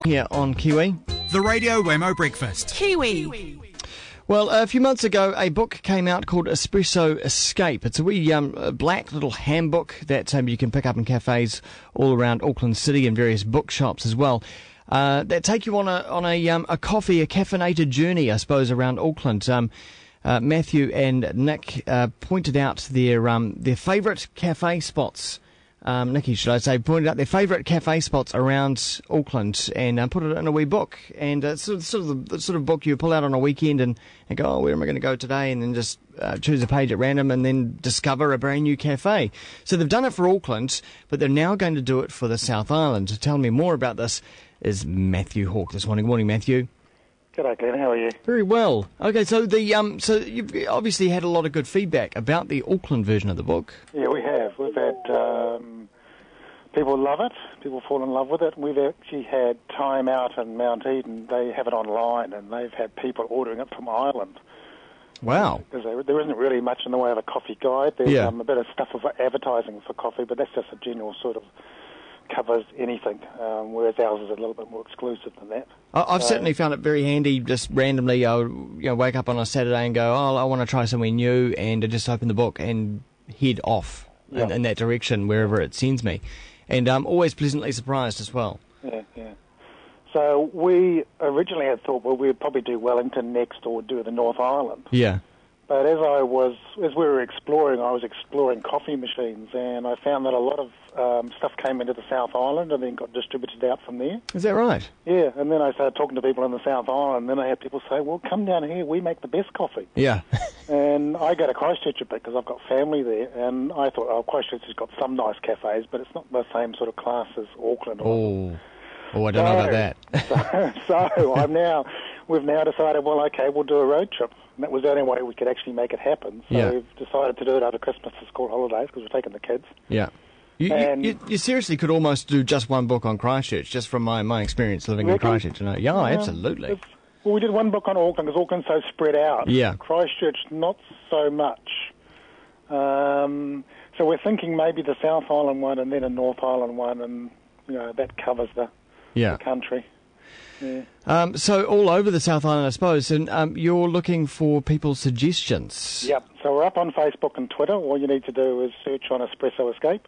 Here on Kiwi. The Radio Remo Breakfast. Kiwi. Well, a few months ago, a book came out called Espresso Escape. It's a wee black little handbook that you can pick up in cafes all around Auckland City and various bookshops as well. That take you on a caffeinated journey, I suppose, around Auckland. Matthew and Nick pointed out their favourite cafe spots. Nikki, should I say, pointed out their favourite cafe spots around Auckland and put it in a wee book. And it's sort of the sort of book you pull out on a weekend and go, oh, where am I going to go today? And then just choose a page at random and then discover a brand new cafe. So they've done it for Auckland, but they're now going to do it for the South Island. To tell me more about this is Matthew Hawke this morning. Good morning, Matthew. G'day, Glenn. How are you? Very well. Okay, so so you've obviously had a lot of good feedback about the Auckland version of the book. Yeah, we have. We've had people love it. People fall in love with it. We've actually had Time Out in Mount Eden. They have it online, and they've had people ordering it from Ireland. Wow. Because there isn't really much in the way of a coffee guide. There's Yeah. a bit of stuff of advertising for coffee, but that's just a general sort of covers anything, whereas ours is a little bit more exclusive than that. I've certainly found it very handy. Just randomly, I'll wake up on a Saturday and go, oh, I want to try somewhere new, and I just open the book and head off in that direction wherever it sends me, and I'm always pleasantly surprised as well. Yeah. So we originally had thought, well, we'd probably do Wellington next, or do the North Island. Yeah. But as we were exploring, I was exploring coffee machines, and I found that a lot of stuff came into the South Island and then got distributed out from there. Is that right? Yeah, and then I started talking to people in the South Island, and then I had people say, well, come down here, we make the best coffee. Yeah. And I go to Christchurch a bit because I've got family there, and I thought, oh, Christchurch has got some nice cafes, but it's not the same sort of class as Auckland. Oh, I don't know about that. So we've now decided, well, okay, we'll do a road trip. And that was the only way we could actually make it happen. So we've decided to do it over Christmas for school holidays because we're taking the kids. Yeah. You seriously could almost do just one book on Christchurch, just from my experience living in Christchurch. Yeah, absolutely. Well, we did one book on Auckland because Auckland's so spread out. Yeah. Christchurch, not so much. So we're thinking maybe the South Island one and then a North Island one, and that covers the country. Yeah. So all over the South Island, I suppose, and you're looking for people's suggestions. Yep. So we're up on Facebook and Twitter. All you need to do is search on Espresso Escape,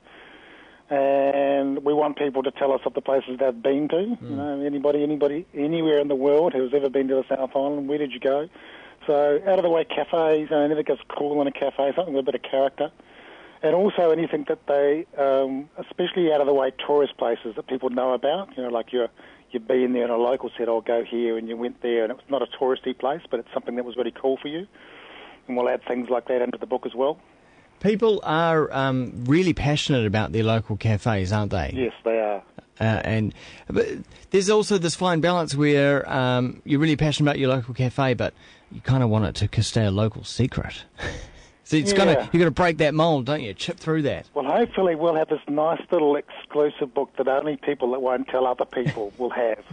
and we want people to tell us of the places they've been to. Anybody, anywhere in the world who's ever been to the South Island. Where did you go? So out of the way cafes. Anything that's cool in a cafe, something with a bit of character. And also anything that they, especially out of the way tourist places that people know about, like you've been there and a local said, oh, go here, and you went there, and it was not a touristy place, but it's something that was really cool for you. And we'll add things like that into the book as well. People are really passionate about their local cafes, aren't they? Yes, they are. But there's also this fine balance where you're really passionate about your local cafe, but you kind of want it to stay a local secret. So you've got to break that mould, don't you? Chip through that. Well, hopefully we'll have this nice little exclusive book that only people that won't tell other people will have,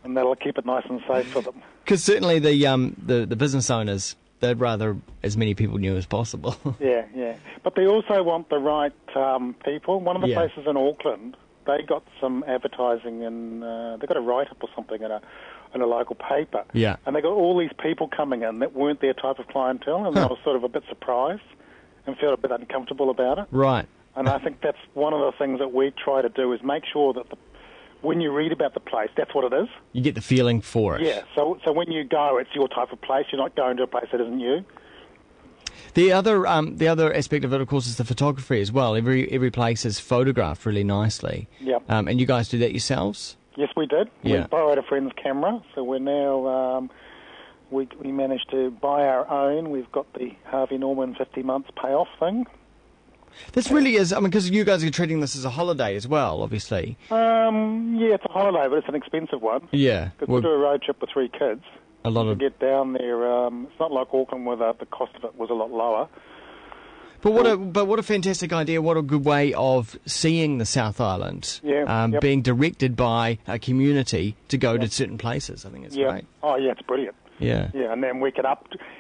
and that'll keep it nice and safe for them. Because certainly the business owners, they'd rather as many people knew as possible. Yeah. But they also want the right people. One of the places in Auckland, they got some advertising, and they got a write-up or something in a local paper. Yeah. And they got all these people coming in that weren't their type of clientele, and I was sort of a bit surprised and felt a bit uncomfortable about it. Right. And I think that's one of the things that we try to do is make sure that when you read about the place, that's what it is. You get the feeling for it. Yeah. So when you go, it's your type of place. You're not going to a place that isn't you. The other aspect of it, of course, is the photography as well. Every place is photographed really nicely. Yep. And you guys do that yourselves? Yes, we did. Yeah. We borrowed a friend's camera, so we're now we managed to buy our own. We've got the Harvey Norman 50 months payoff thing. This really is, because you guys are treating this as a holiday as well, obviously. Yeah, it's a holiday, but it's an expensive one. Yeah. Because we do a road trip with 3 kids. To get down there, it's not like Auckland where the cost of it was a lot lower. But what a fantastic idea! What a good way of seeing the South Island. Being directed by a community to go to certain places. I think it's great. Oh yeah, it's brilliant. Yeah. Yeah, and then we can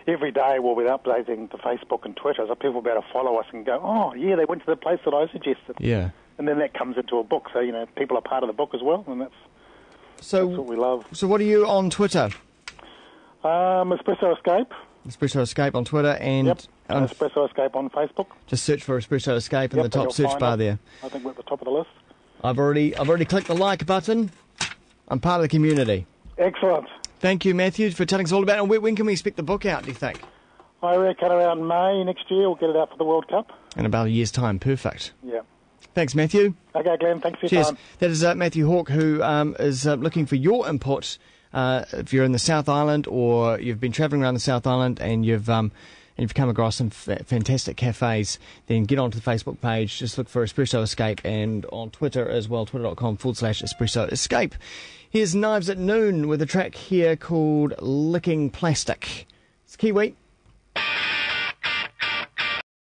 every day we'll be updating to Facebook and Twitter, so people will be able to follow us and go, oh yeah, they went to the place that I suggested. Yeah. And then that comes into a book, so people are part of the book as well, and So, That's what we love. So what are you on Twitter? Espresso Escape. Espresso Escape on Twitter and Yep. Espresso Escape on Facebook. just search for Espresso Escape in the top you'll search find bar it. there. I think we're at the top of the list. I've already clicked the like button. I'm part of the community. Excellent. Thank you, Matthew, for telling us all about it. And when can we expect the book out, do you think? I reckon around May next year we'll get it out for the World Cup. In about a year's time. Perfect. Yeah. Thanks, Matthew. Okay, Glenn, thanks for your Cheers. time. That is Matthew Hawke, who is looking for your input. If you're in the South Island or you've been travelling around the South Island and you've come across some fantastic cafes, then get onto the Facebook page. Just look for Espresso Escape, and on Twitter as well, twitter.com/Espresso Escape. Here's Knives at Noon with a track here called Licking Plastic. It's Kiwi.